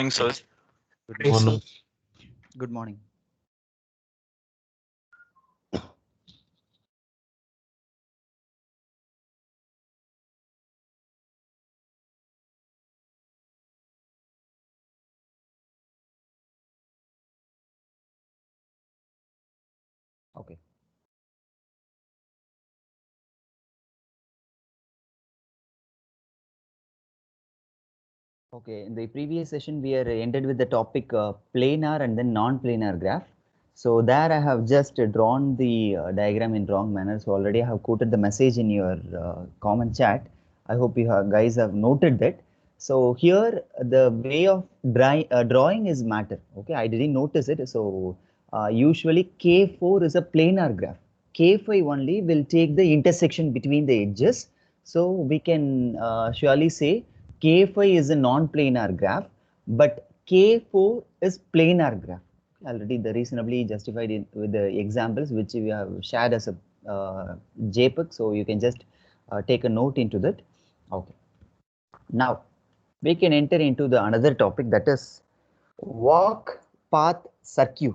Morning, sir. Good morning. Good morning. Okay. Okay. In the previous session, we are ended with the topic planar and then non-planar graph. So there I have just drawn the diagram in wrong manner. So already I have quoted the message in your comment chat. I hope you guys have noted that. So here the way of drawing is matter. Okay, I didn't notice it. So usually K4 is a planar graph. K5 only will take the intersection between the edges. So we can surely say K5 is a non-planar graph, but K4 is planar graph. Already the reasonably justified with the examples which we have shared as a JPEG. So you can just take a note into that. Okay. Now we can enter into the another topic, that is walk path circuit.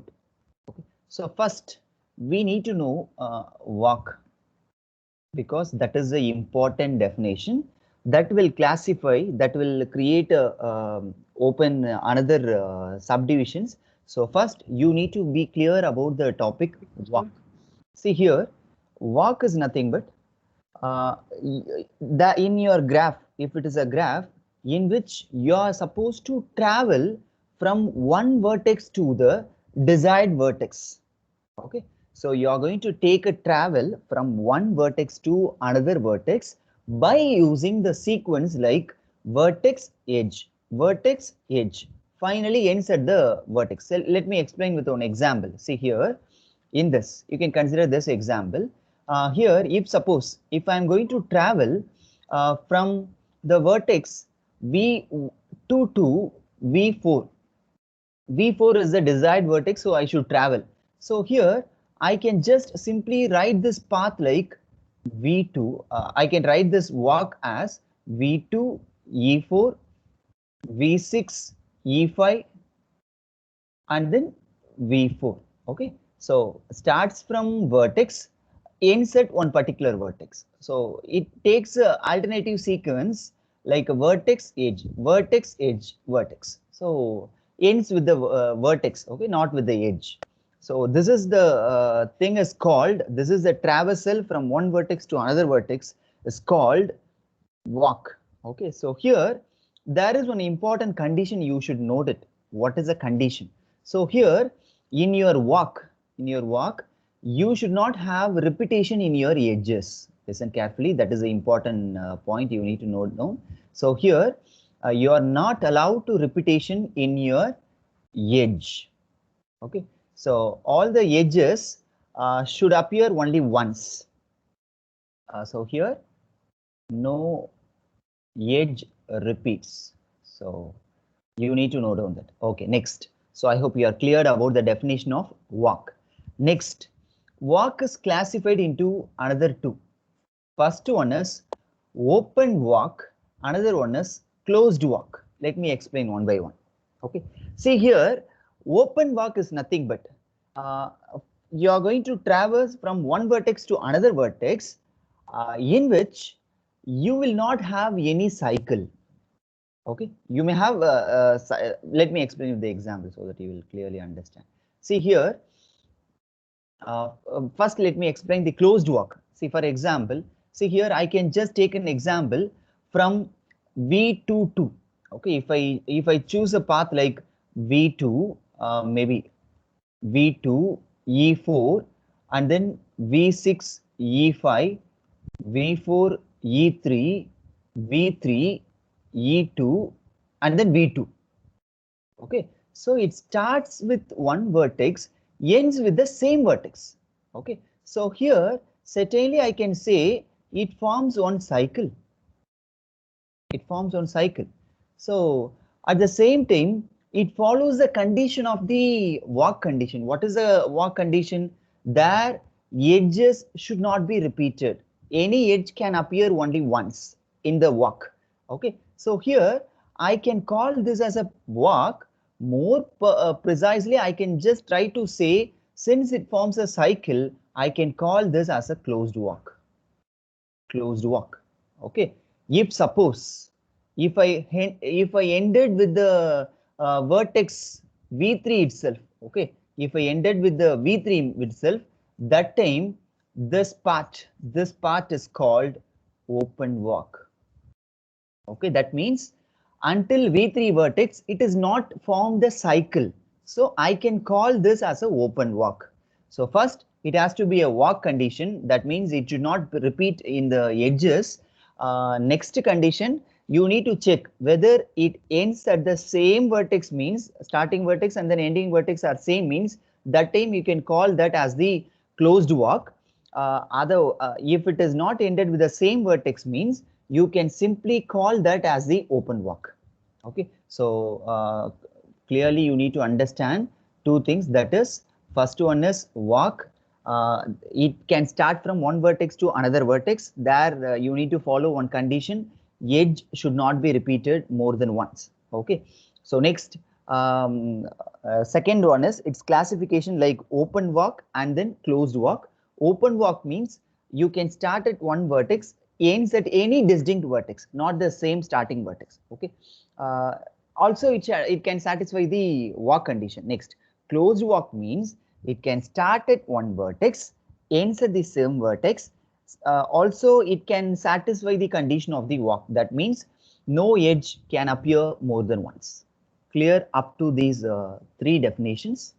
Okay. So first we need to know walk, because that is the important definition that will classify, that will create a open another subdivisions. So first you need to be clear about the topic walk. See here, walk is nothing but that in your graph, if it is a graph in which you are supposed to travel from one vertex to the desired vertex. Okay, so you are going to take a travel from one vertex to another vertex by using the sequence like vertex edge, finally ends at the vertex. So let me explain with an example. See here, in this you can consider this example. Here, if suppose if I am going to travel from the vertex V2 to V4, V4 is the desired vertex, so I should travel. So here I can just simply write this path like V2. I can write this walk as V2 E4, V6 E5, and then V4. Okay, so starts from vertex, ends at one particular vertex. So it takes a alternative sequence like a vertex edge, vertex. So ends with the vertex, okay, not with the edge. So this is the thing is called, this is the traversal from one vertex to another vertex is called walk. Okay, so here there is one important condition you should note it. What is the condition? So here in your walk, you should not have repetition in your edges. Listen carefully, that is the important point you need to note down. So here you are not allowed to repetition in your edge. Okay, so all the edges should appear only once. So here no edge repeats. So you need to note down that. Okay, next. So I hope you are cleared about the definition of walk. Next, walk is classified into another two. First one is open walk, another one is closed walk. Let me explain one by one. Okay, see here, open walk is nothing but uh, you are going to traverse from one vertex to another vertex in which you will not have any cycle. Okay, you may have let me explain you the example so that you will clearly understand. See here, first let me explain the closed walk. See, for example, see here I can just take an example from V2 to, okay, if I choose a path like V2, maybe V2 E4, and then V6 E5, V4 E3, V3 E2, and then V2. Okay, so it starts with one vertex, ends with the same vertex. Okay, so here certainly I can say it forms one cycle. It forms one cycle. So at the same time, it follows the condition of the walk condition. What is the walk condition? There edges should not be repeated. Any edge can appear only once in the walk. Okay, so here I can call this as a walk. More precisely, I can just try to say, since it forms a cycle, I can call this as a closed walk. Closed walk. Okay. If suppose if I ended with the vertex v3 itself, okay, if I ended with the v3 itself, that time this part is called open walk. Okay, that means until v3 vertex it is not formed a cycle, so I can call this as a open walk. So first it has to be a walk condition, that means it should not repeat in the edges. Next condition, you need to check whether it ends at the same vertex, means starting vertex and then ending vertex are same, means that time you can call that as the closed walk. If it is not ended with the same vertex, means you can simply call that as the open walk. Okay, so clearly you need to understand two things, that is, first one is walk. It can start from one vertex to another vertex. There you need to follow one condition, edge should not be repeated more than once. Okay, so next, second one is its classification, like open walk and then closed walk. Open walk means you can start at one vertex, ends at any distinct vertex, not the same starting vertex. Okay, also it can satisfy the walk condition. Next, closed walk means it can start at one vertex, ends at the same vertex. Also it can satisfy the condition of the walk, that means no edge can appear more than once. Clear up to these three definitions?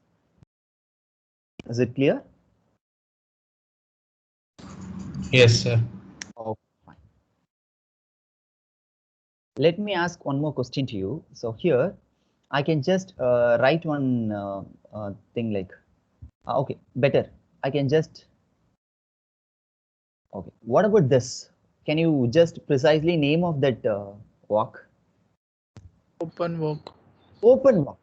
Is it clear? Yes, sir. Oh, fine. Let me ask one more question to you. So here I can just write one thing like, okay, better. I can just, okay, what about this? Can you just precisely name of that walk? Open walk. Open walk.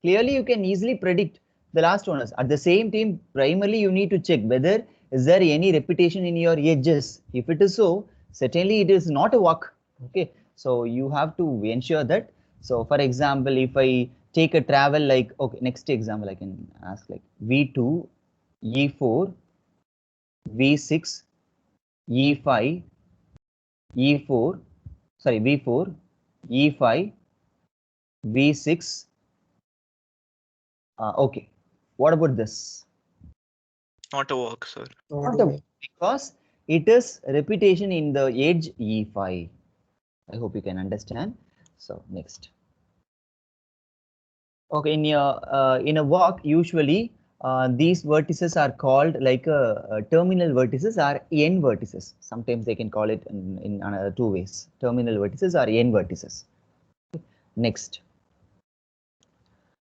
Clearly you can easily predict the last one is. At the same time, primarily you need to check whether is there any repetition in your edges. If it is so, certainly it is not a walk. Okay, so you have to ensure that. So for example, if I take a travel like, okay, next example I can ask like v2, e4, v6, e5, e4, sorry, v4, e5, v6. Okay, what about this? Not a walk, sir. Not a walk, because it is repetition in the edge e5. I hope you can understand. So next. Okay, in a walk, usually these vertices are called like terminal vertices or end vertices. Sometimes they can call it in another two ways. Terminal vertices or end vertices. Next.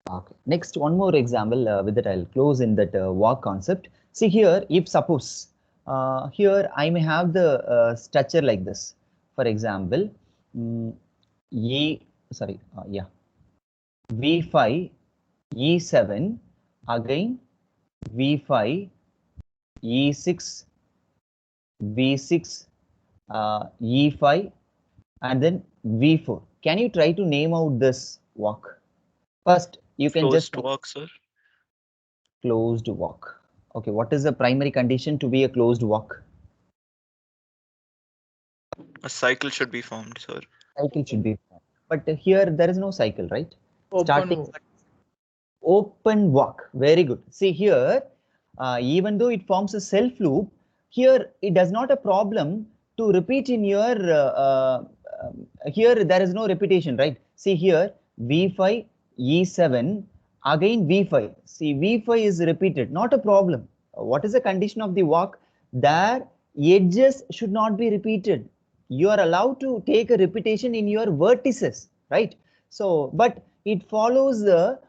Okay. Next, one more example with that I'll close in that walk concept. See here, if suppose here I may have the structure like this. For example, V5, E7, again V5, E6, V6, E5, and then V4. Can you try to name out this walk? First, you can Closed just walk, sir. closed walk. Okay, what is the primary condition to be a closed walk? A cycle should be formed, sir. Cycle should be formed. But here there is no cycle, right? Open Starting walk. open walk. Very good. See here, even though it forms a self loop, here it does not a problem to repeat in your here there is no repetition, right? See here V5, E7, again V5. See V5 is repeated, not a problem. What is the condition of the walk? There edges should not be repeated. You are allowed to take a repetition in your vertices, right? So, but it follows the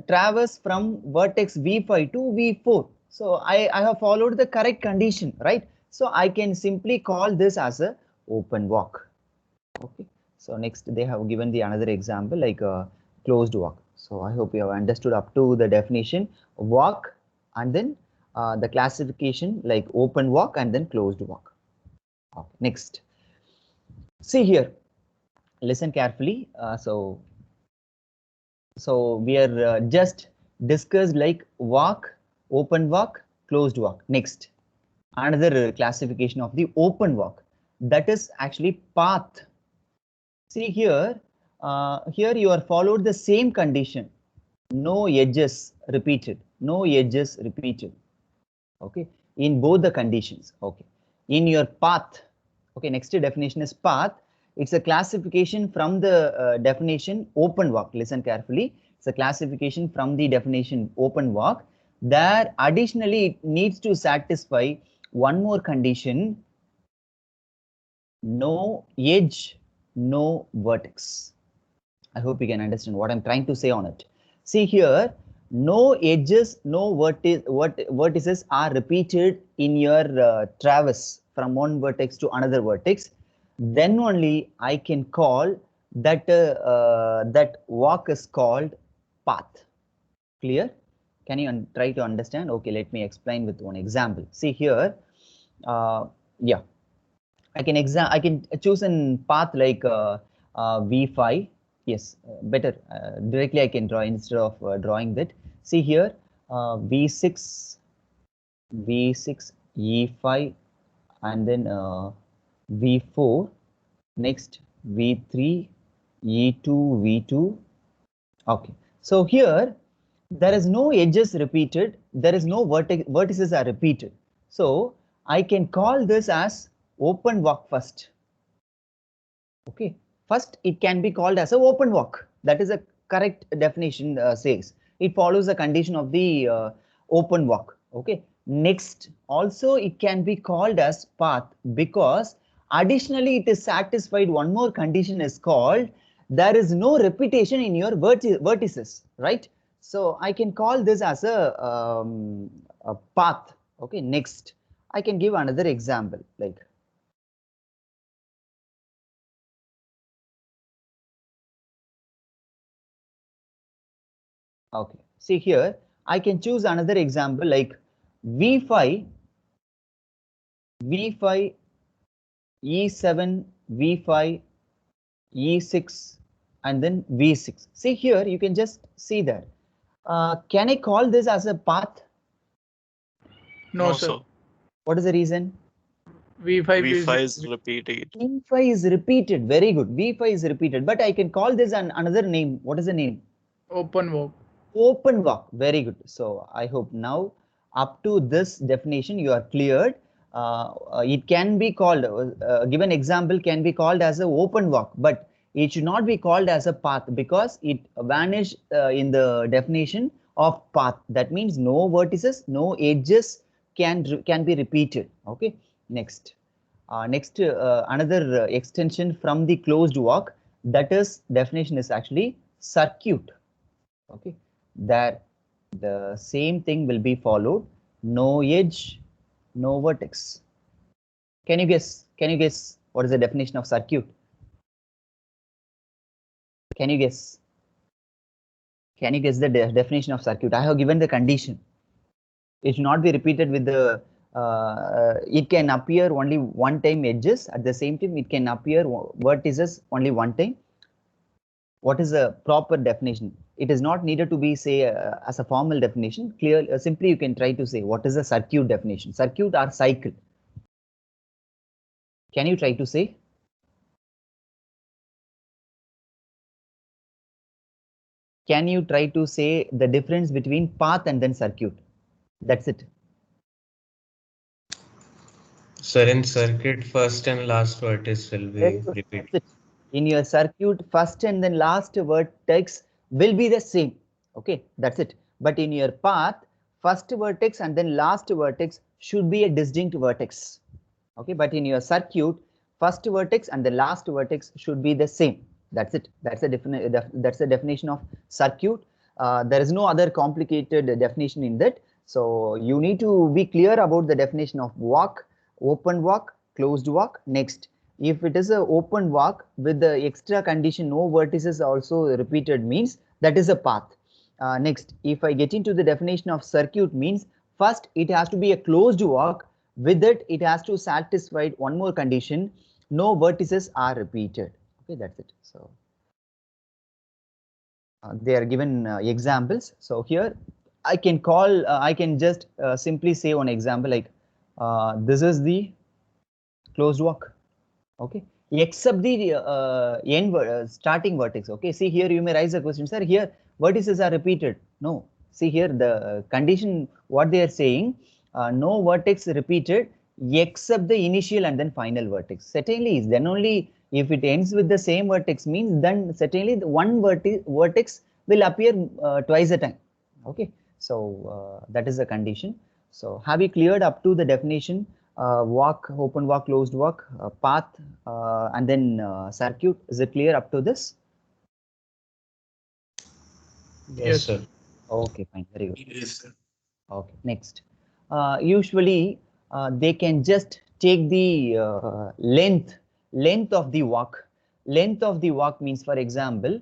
traverse from vertex V5 to V4. So I have followed the correct condition, right? So I can simply call this as a open walk. Okay. So next they have given the another example like a closed walk. So I hope you have understood up to the definition walk and then the classification like open walk and then closed walk. Okay. Next, see here. listen carefully. So we are just discussed like walk, open walk, closed walk. Next, another classification of the open walk, that is actually path. See here, here you are followed the same condition. No edges repeated. No edges repeated. Okay, in both the conditions. Okay, in your path. Okay, next definition is path. It's a classification from the definition open walk. Listen carefully. It's a classification from the definition open walk. There additionally it needs to satisfy one more condition: no edge, no vertex. I hope you can understand what I'm trying to say on it. See here, no edges, no vertices are repeated in your traverse from one vertex to another vertex. Then only I can call that that walk is called path. Clear? Can you try to understand? Okay, let me explain with one example. See here, yeah, I can choose a path like V5. Yes, better directly I can draw instead of drawing that. See here, V6, V6, E5, and then V4. Next V3, E2, V2. Okay, so here there is no edges repeated. There is no vertices are repeated. So I can call this as open walk first. Okay, first it can be called as a open walk. That is a correct definition says. It follows the condition of the open walk. Okay, next also it can be called as path because additionally it is satisfied one more condition is called there is no repetition in your vertices, right? So I can call this as a path. Okay, next I can give another example like okay, see here, I can choose another example like V5, V5, E7, V5, E6, and then V6. See here, you can just see that. Can I call this as a path? No, sir. What is the reason? V5 is repeated. V5 is repeated. Very good. V5 is repeated, but I can call this another name. What is the name? Open walk. Open walk. Very good. So I hope now up to this definition you are cleared. It can be called, given example can be called as an open walk, but it should not be called as a path because it vanished in the definition of path. That means no vertices, no edges can be repeated. Okay, next. Next, another extension from the closed walk, that is definition is actually circuit. Okay, that the same thing will be followed. No edge, no vertex. Can you guess? Can you guess what is the definition of circuit? Can you guess? Can you guess the definition of circuit? I have given the condition. It should not be repeated with the. It can appear only one time edges. At the same time, it can appear vertices only one time. What is the proper definition? It is not needed to be say as a formal definition. Clear, simply you can try to say what is the circuit definition. Circuit or cycle. Can you try to say? Can you try to say the difference between path and then circuit? That's it. Sir, in circuit, first and last vertex will be repeated. In your circuit, first and then last vertex will be the same. Okay, that's it. But in your path, first vertex and then last vertex should be a distinct vertex. Okay, but in your circuit, first vertex and the last vertex should be the same. That's it. That's the definition of circuit. There is no other complicated definition in that. So you need to be clear about the definition of walk, open walk, closed walk. Next, if it is an open walk with the extra condition no vertices also repeated means that is a path. Next, if I get into the definition of circuit means first it has to be a closed walk. With it, it has to satisfy one more condition: no vertices are repeated. Okay, Okay, that's it. So they are given examples. So here I can call, I can just simply say one example like this is the closed walk. Okay, except the starting vertex. Okay, see here you may raise a question, sir. Here vertices are repeated. No, see here the condition what they are saying, no vertex repeated except the initial and then final vertex. Certainly is then only if it ends with the same vertex means then certainly the one vertex will appear twice a time. Okay, so that is the condition. So have you cleared up to the definition? Walk, open walk, closed walk, path, and then circuit. Is it clear up to this? Yes, sir. Okay, fine, very good. Yes, sir. Okay, next. Usually, they can just take the length of the walk. Length of the walk means, for example,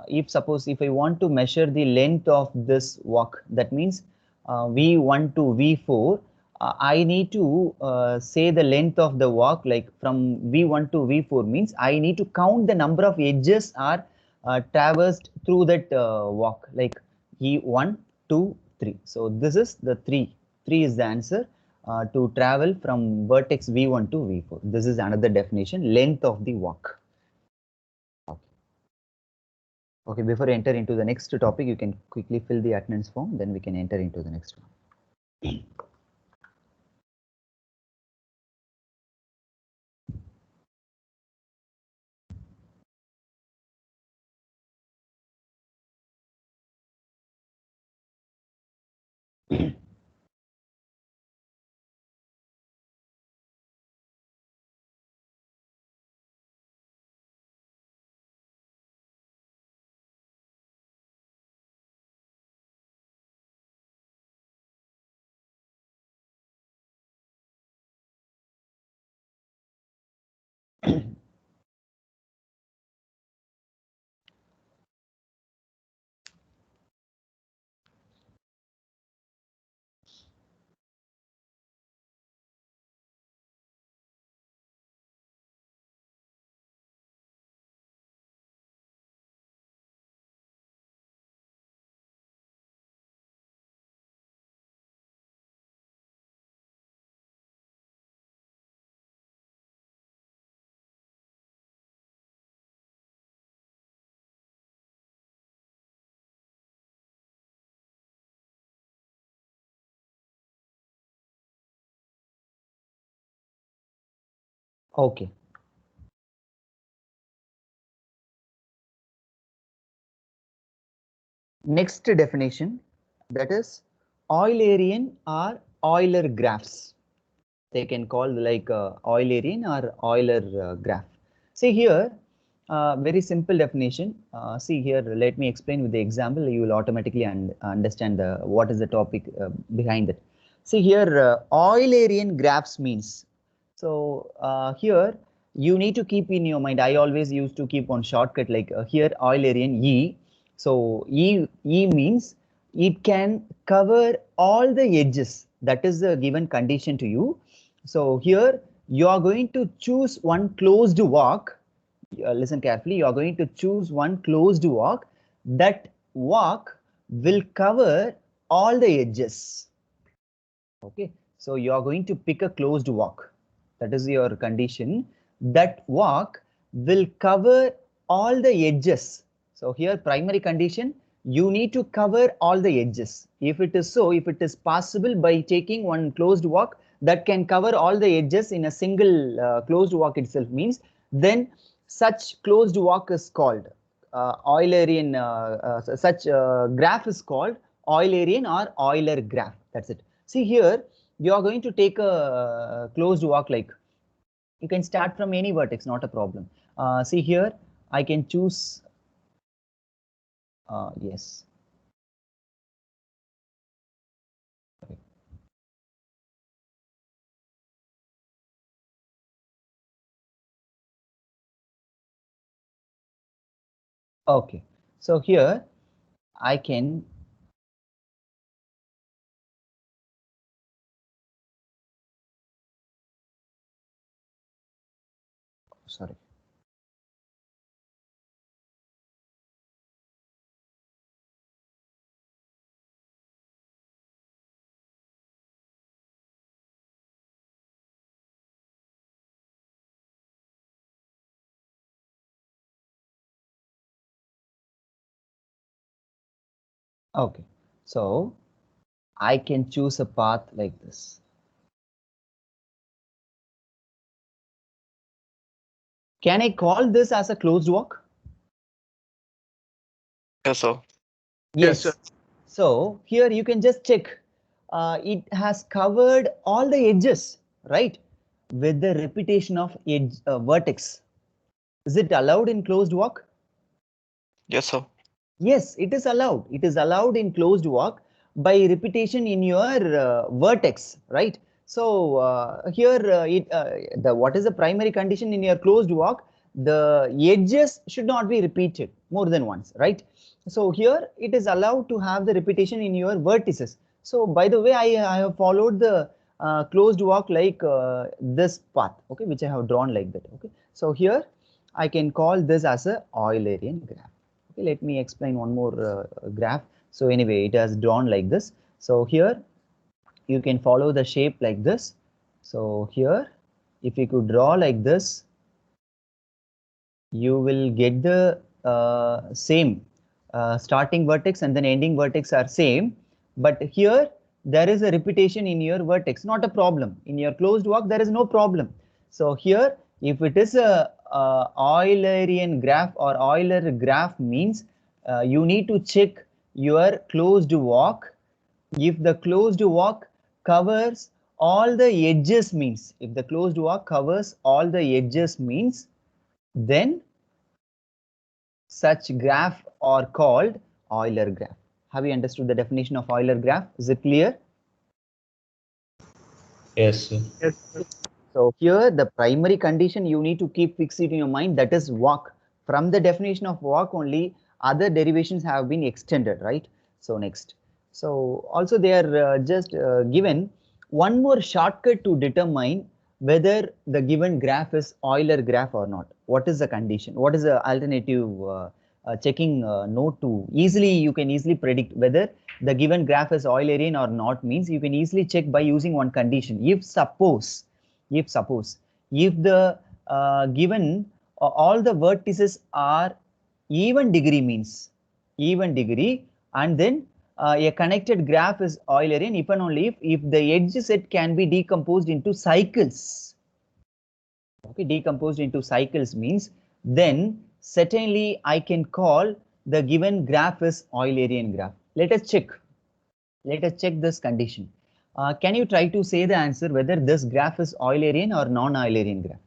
if suppose if I want to measure the length of this walk, that means V1 to V4. I need to say the length of the walk, like from V1 to V4 means I need to count the number of edges are traversed through that walk, like E1, 2, 3. So this is the 3. 3 is the answer to travel from vertex V1 to V4. This is another definition, length of the walk. Okay, before I enter into the next topic, you can quickly fill the attendance form, then we can enter into the next one. Okay. Next definition, that is Eulerian or Euler graphs. They can call like Eulerian or Euler graph. See here, very simple definition. See here, let me explain with the example. You will automatically understand what is the topic behind it. See here, Eulerian graphs means. So here you need to keep in your mind. I always used to keep on shortcut like here Eulerian E. So E means it can cover all the edges. That is the given condition to you. So here you are going to choose one closed walk. Listen carefully. You are going to choose one closed walk. That walk will cover all the edges. Okay. So you are going to pick a closed walk. That is your condition. That walk will cover all the edges. So here primary condition, you need to cover all the edges. If it is so, if it is possible by taking one closed walk that can cover all the edges in a single closed walk itself means, then such closed walk is called Eulerian, such graph is called Eulerian or Euler graph. That's it. See here, you are going to take a closed walk, like you can start from any vertex, not a problem. See here, I can choose, yes. Okay, so here I can sorry. Okay, so I can choose a path like this. Can I call this as a closed walk? Yes, sir. Yes, sir. So here you can just check. It has covered all the edges, right? With the repetition of edge vertex. Is it allowed in closed walk? Yes, sir. Yes, it is allowed. It is allowed in closed walk by repetition in your vertex, right? So here the what is the primary condition in your closed walk? The edges should not be repeated more than once, right? So here it is allowed to have the repetition in your vertices. So by the way, I have followed the closed walk like this path, okay, which I have drawn like that, okay. So here I can call this as a Eulerian graph. Okay, let me explain one more graph. So anyway, it has drawn like this. So here you can follow the shape like this. So here, if you could draw like this, you will get the same starting vertex and then ending vertex are same. But here there is a repetition in your vertex, not a problem. In your closed walk, there is no problem. So here, if it is a Eulerian graph or Euler graph means you need to check your closed walk. If the closed walk covers all the edges means, if the closed walk covers all the edges means, then such graph are called Euler graph. Have you understood the definition of Euler graph? Is it clear? Yes, sir. Yes, sir. So here the primary condition you need to keep fixed in your mind, that is walk. From the definition of walk only other derivations have been extended, right? So next. So also they are just given one more shortcut to determine whether the given graph is Euler graph or not. What is the condition? What is the alternative checking node to easily, you can easily predict whether the given graph is Eulerian or not means you can easily check by using one condition. If suppose if the given all the vertices are even degree means even degree, and then a connected graph is Eulerian if and only if the edge set can be decomposed into cycles. Okay, decomposed into cycles means then certainly I can call the given graph is Eulerian graph. Let us check this condition. Can you try to say the answer whether this graph is Eulerian or non-Eulerian graph?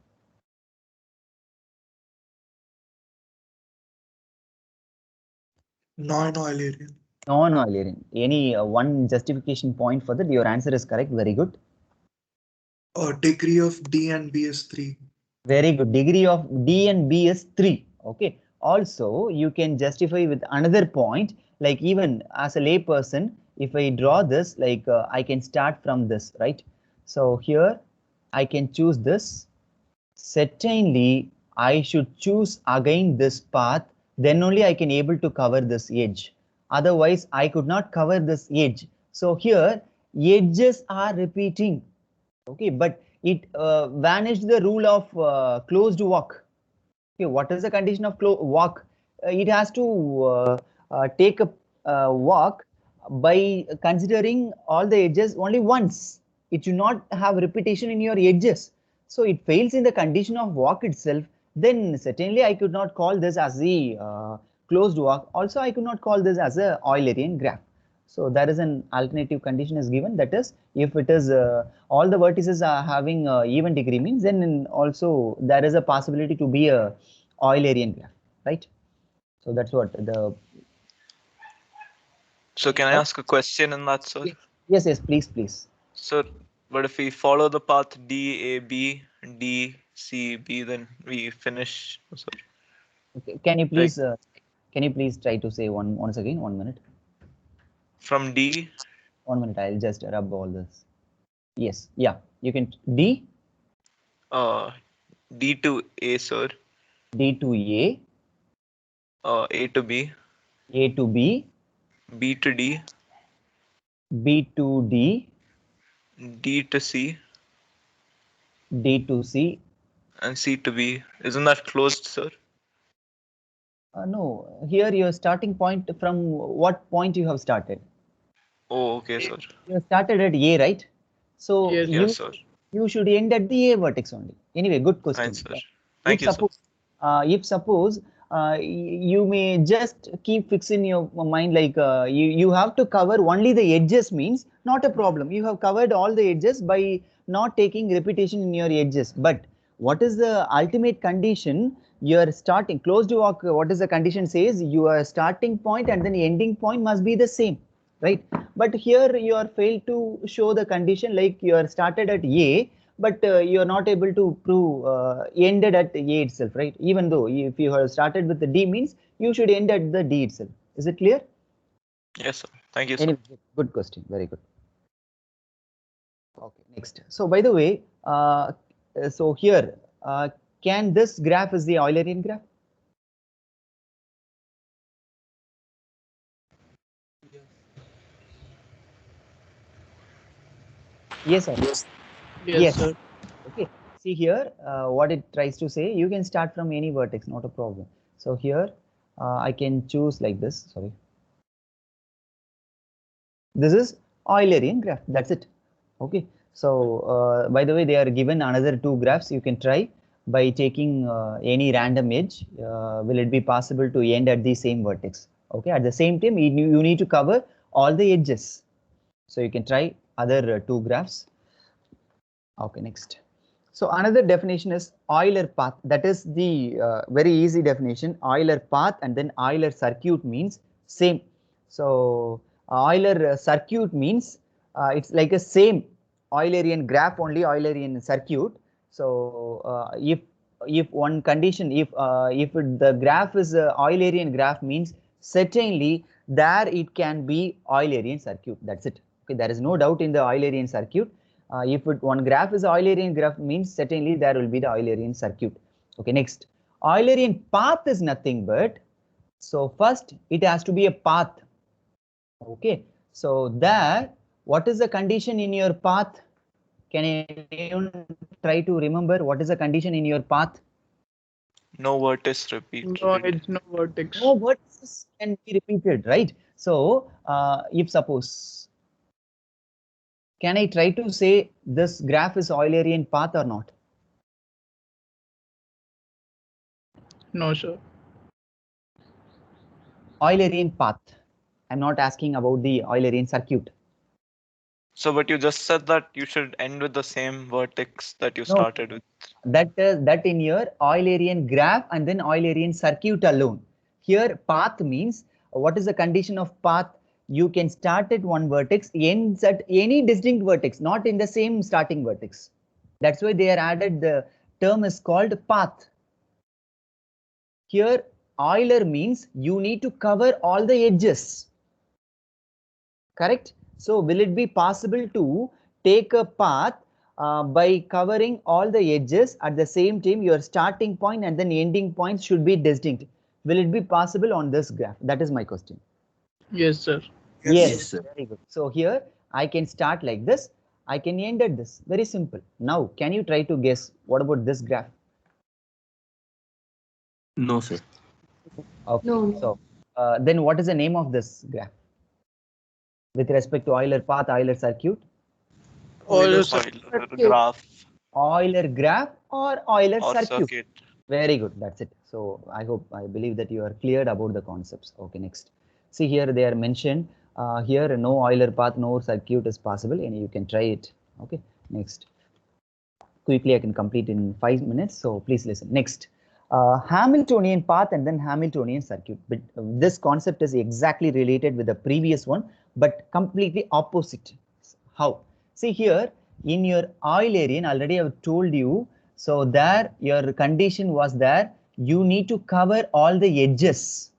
Non-Eulerian. Non-Eulerian. Any one justification point for that? Your answer is correct. Very good. Degree of D and B is 3. Very good. Degree of D and B is 3. Okay. Also, you can justify with another point, like even as a lay person, if I draw this, like I can start from this, right? So here I can choose this. Certainly, I should choose again this path, then only I can able to cover this edge. Otherwise, I could not cover this edge. So here, edges are repeating. Okay, but it vanished the rule of closed walk. Okay, what is the condition of walk? It has to take a walk by considering all the edges only once. It should not have repetition in your edges. So it fails in the condition of walk itself. Then certainly I could not call this as the closed walk. Also, I could not call this as a Eulerian graph. So there is an alternative condition is given, that is if it is all the vertices are having even degree means, then also there is a possibility to be a Eulerian graph, right? So that's what the. So can I ask a question in that, sir? Yes, please. So, but if we follow the path D A B D C B, then we finish. Sorry. Okay. Can you please try to say once again? 1 minute. From D. 1 minute. I'll just rub all this. Yes. Yeah. You can D. D to A, sir. D to A. A to B. A to B. B to D. B to D. D to C. D to C. And C to B. Isn't that closed, sir? No, here your starting point from what point you have started. Oh, okay, sir. You started at A, right? So Yes. Yes, sir. you should end at the A vertex only. Anyway, good question. Fine, sir. Thank you, sir. If suppose you may just keep fixing your mind like you have to cover only the edges means not a problem. You have covered all the edges by not taking repetition in your edges. But what is the ultimate condition? Your starting closed walk. What is the condition says? Your starting point and then ending point must be the same, right? But here you are failed to show the condition like you are started at A, but you are not able to prove ended at A itself, right? Even though if you have started with the D means you should end at the D itself. Is it clear? Yes, sir. Thank you, sir. Anyway, good question. Very good. Okay, next. So by the way, so here, can this graph is the Eulerian graph? Yes or no? Yes, sir. Okay. See here, what it tries to say, you can start from any vertex, not a problem. So here, I can choose like this. Sorry. This is Eulerian graph. That's it. Okay. So by the way, they are given another two graphs. You can try by taking any random edge. Will it be possible to end at the same vertex? Okay. At the same time, you need to cover all the edges. So you can try other two graphs. Okay. Next. So another definition is Euler path. That is the very easy definition. Euler path and then Euler circuit means same. So Euler circuit means it's like a same Eulerian graph only Eulerian circuit. So if one condition if the graph is a Eulerian graph means certainly there it can be Eulerian circuit. That's it. Okay, there is no doubt in the Eulerian circuit. If one graph is Eulerian graph means certainly there will be the Eulerian circuit. Okay, next. Eulerian path is nothing but, so first it has to be a path. Okay, so there, what is the condition in your path? Can anyone try to remember what is the condition in your path? No vertex repeat. No, it's no vertex. No vertices can be repeated, right? So if suppose, can I try to say this graph is Eulerian path or not? No, sir. Eulerian path. I'm not asking about the Eulerian circuit. So, but you just said that you should end with the same vertex that you No. started with. That in your Eulerian graph and then Eulerian circuit alone. Here path means what is the condition of path? You can start at one vertex, ends at any distinct vertex, not in the same starting vertex. That's why they are added the term is called path. Here Euler means you need to cover all the edges. Correct? So will it be possible to take a path by covering all the edges at the same time your starting point and then ending point should be distinct? Will it be possible on this graph? That is my question. Yes, sir. Yes, sir. Very good. So here I can start like this. I can end at this. Very simple. Now, can you try to guess what about this graph? No, sir. Okay. No. So then what is the name of this graph? With respect to Euler path, Euler circuit? Euler graph. Euler graph or Euler Or circuit. Very good. That's it. So I believe that you are cleared about the concepts. Okay, next. See here they are mentioned. Here no Euler path, no circuit is possible, and you can try it. Okay, next. Quickly I can complete in 5 minutes. So please listen. Next. Hamiltonian path and then Hamiltonian circuit. But this concept is exactly related with the previous one, but completely opposite. How? See here in your Eulerian, already I have told you. So there your condition was there. You need to cover all the edges.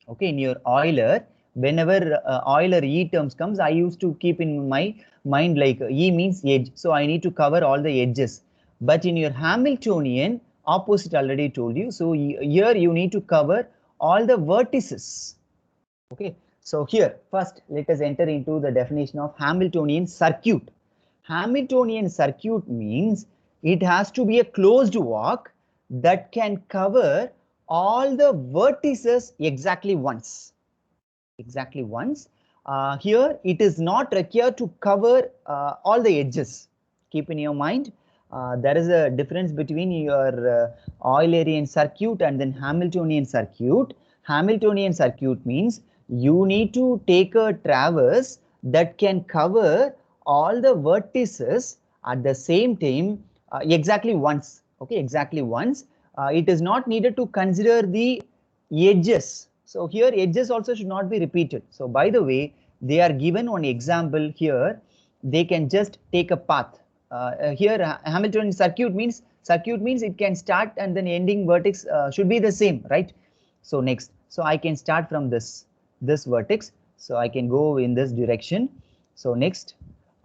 Okay, in your Euler, whenever Euler E terms comes, I used to keep in my mind like E means edge. So I need to cover all the edges. But in your Hamiltonian, opposite already told you. So here you need to cover all the vertices. Okay. So here first let us enter into the definition of Hamiltonian circuit. Hamiltonian circuit means it has to be a closed walk that can cover all the vertices exactly once. Exactly once. Here it is not required to cover all the edges. Keep in your mind, there is a difference between your Eulerian circuit and then Hamiltonian circuit. Hamiltonian circuit means you need to take a traverse that can cover all the vertices at the same time exactly once. Okay, exactly once. It is not needed to consider the edges. So here edges also should not be repeated. So by the way, they are given one example here. They can just take a path. Here Hamiltonian circuit means it can start and then ending vertex should be the same, right? So next, so I can start from this vertex. So I can go in this direction. So next,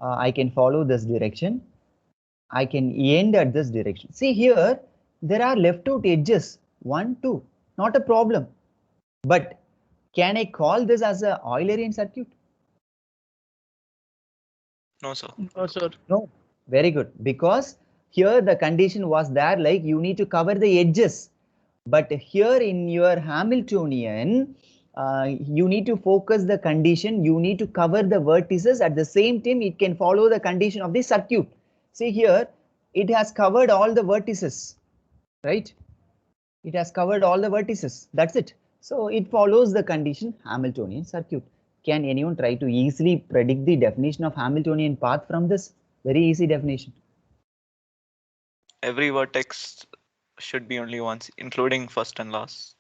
I can follow this direction. I can end at this direction. See here, there are left out edges, 1, 2, not a problem. But can I call this as a Eulerian circuit? No, sir. No, sir. No. Very good. Because here the condition was there like you need to cover the edges. But here in your Hamiltonian, you need to focus the condition. You need to cover the vertices. At the same time, it can follow the condition of the circuit. See here, it has covered all the vertices, right? It has covered all the vertices. That's it. So it follows the condition Hamiltonian circuit. Can anyone try to easily predict the definition of Hamiltonian path from this? Very easy definition. Every vertex should be only once, including first and last.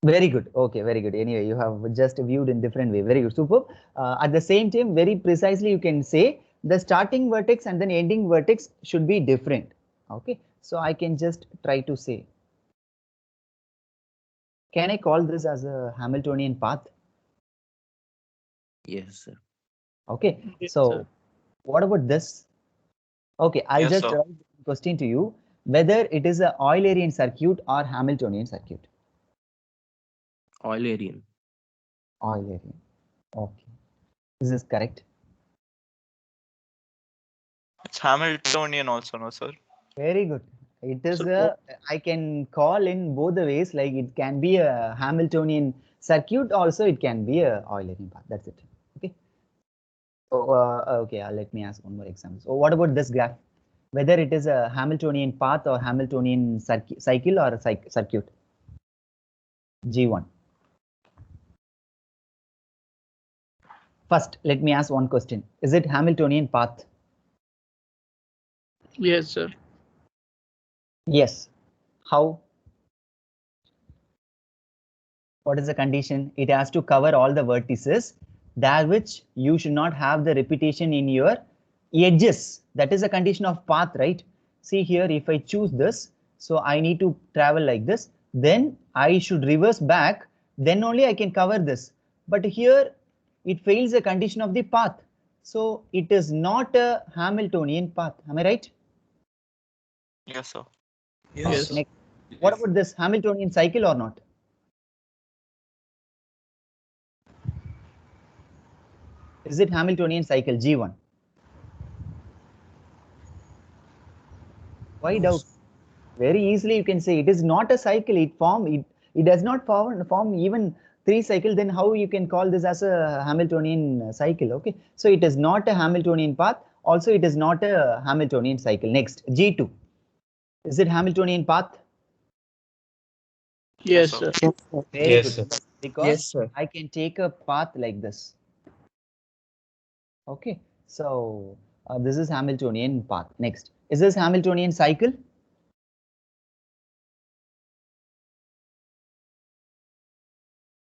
Very good. Okay, very good. Anyway, you have just viewed in different way. Very good. Superb. At the same time, very precisely, you can say the starting vertex and then ending vertex should be different. Okay, so I can just try to say, can I call this as a Hamiltonian path? Yes, sir. Okay, Yes, so sir. what about this? Okay, I'll Yes, just sir. write the question to you, whether it is a Eulerian circuit or Hamiltonian circuit. Eulerian. Eulerian. Okay, this is correct. It's Hamiltonian also, no, sir? Very good. It is So I can call in both the ways, like it can be a Hamiltonian circuit, also it can be a Eulerian path. That's it. Okay. So, okay, let me ask one more example. So what about this graph? Whether it is a Hamiltonian path or Hamiltonian cycle or a circuit? G1. First, let me ask one question. Is it Hamiltonian path? yes, sir. Yes. How? What is the condition? It has to cover all the vertices, that which you should not have the repetition in your edges. That is a condition of path, right? See here, if I choose this, so I need to travel like this, then I should reverse back, then only I can cover this. But here it fails the condition of the path. So it is not a Hamiltonian path. Am I right? Yes, sir. Yes. Next. What about this Hamiltonian cycle or not? Is it Hamiltonian cycle G1? Why doubt? Very easily you can say it is not a cycle. It does not form even 3 cycles. Then how you can call this as a Hamiltonian cycle? Okay, so it is not a Hamiltonian path. Also, it is not a Hamiltonian cycle. Next, G2. Is it Hamiltonian path? Yes, sir. sir. Very Yes, good. sir. Because Yes, sir. I can take a path like this. Okay, so this is Hamiltonian path. Next, is this Hamiltonian cycle?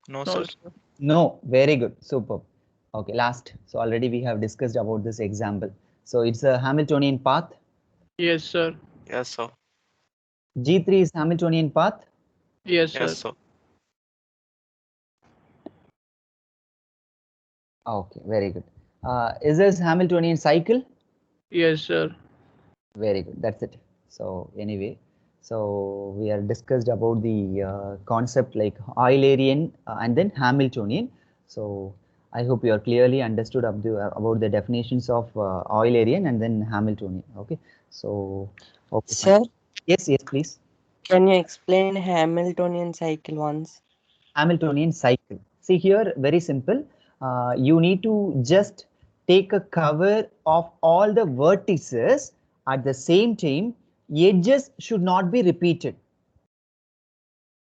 No, No, sir. sir. No, very good, superb. Okay, last. So already we have discussed about this example. So it's a Hamiltonian path. Yes, sir. Yes, sir. G3 is Hamiltonian path. Yes, sir. Yes, sir. Okay, very good. Is this Hamiltonian cycle? Yes, sir. Very good. That's it. So anyway, so we are discussed about the concept like Eulerian and then Hamiltonian. So I hope you are clearly understood about the definitions of Eulerian and then Hamiltonian. Okay. So okay, fine. Sir, Yes, yes, please. Can you explain Hamiltonian cycle once? Hamiltonian cycle. See here, very simple. You need to just take a cover of all the vertices at the same time. Edges should not be repeated.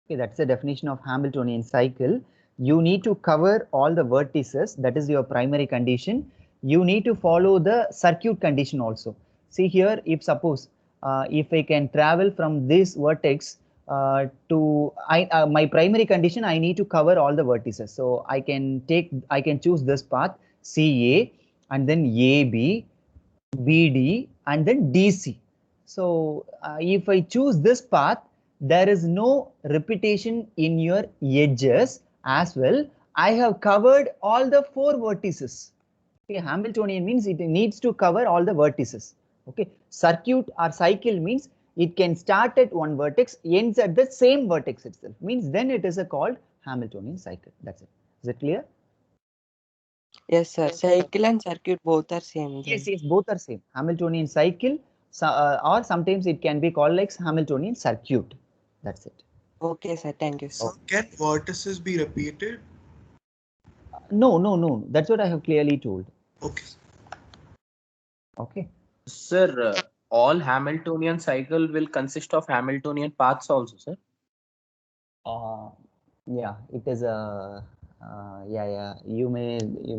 Okay, that's the definition of Hamiltonian cycle. You need to cover all the vertices. That is your primary condition. You need to follow the circuit condition also. See here, if suppose if I can travel from this vertex to my primary condition, I need to cover all the vertices. So I can choose this path CA and then AB, BD and then DC. So if I choose this path, there is no repetition in your edges as well. I have covered all the 4 vertices. Okay, Hamiltonian means it needs to cover all the vertices. Okay, circuit or cycle means it can start at one vertex, ends at the same vertex itself. Means then it is called Hamiltonian cycle. That's it. Is it clear? Yes, sir. Cycle and circuit both are same. Yes, both are same. Hamiltonian cycle, or sometimes it can be called like Hamiltonian circuit. That's it. Okay, sir. Thank you, sir. So can vertices be repeated? No. That's what I have clearly told. Okay. Okay. Sir, all Hamiltonian cycle will consist of Hamiltonian paths also, sir? Yeah, it is a yeah. You may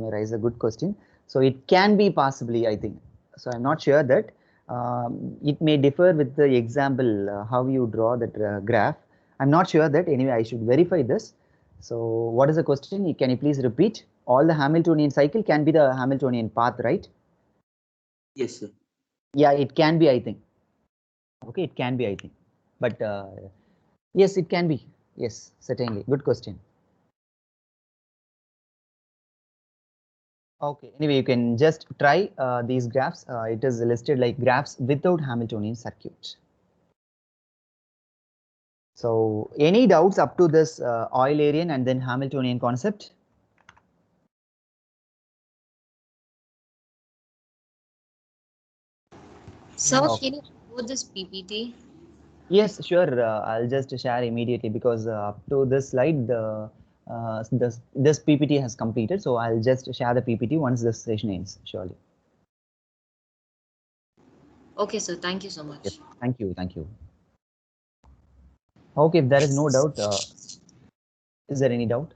raise a good question. So it can be possibly, I think. So I'm not sure that it may differ with the example how you draw that graph. I'm not sure that. Anyway, I should verify this. So what is the question? Can you please repeat? All the Hamiltonian cycle can be the Hamiltonian path, right? Yes, sir. Yeah, it can be, I think. Okay, it can be, I think. But yes, it can be. Yes, certainly. Good question. Okay, anyway, you can just try these graphs. It is listed like graphs without Hamiltonian circuit. So any doubts up to this Eulerian and then Hamiltonian concept? Sir, Okay. can you upload this PPT? Yes, sure. I'll just share immediately because up to this slide, this PPT has completed. So I'll just share the PPT once this session ends, surely. Okay, sir. Thank you so much. Yes, thank you. Okay, if there is no doubt, is there any doubt?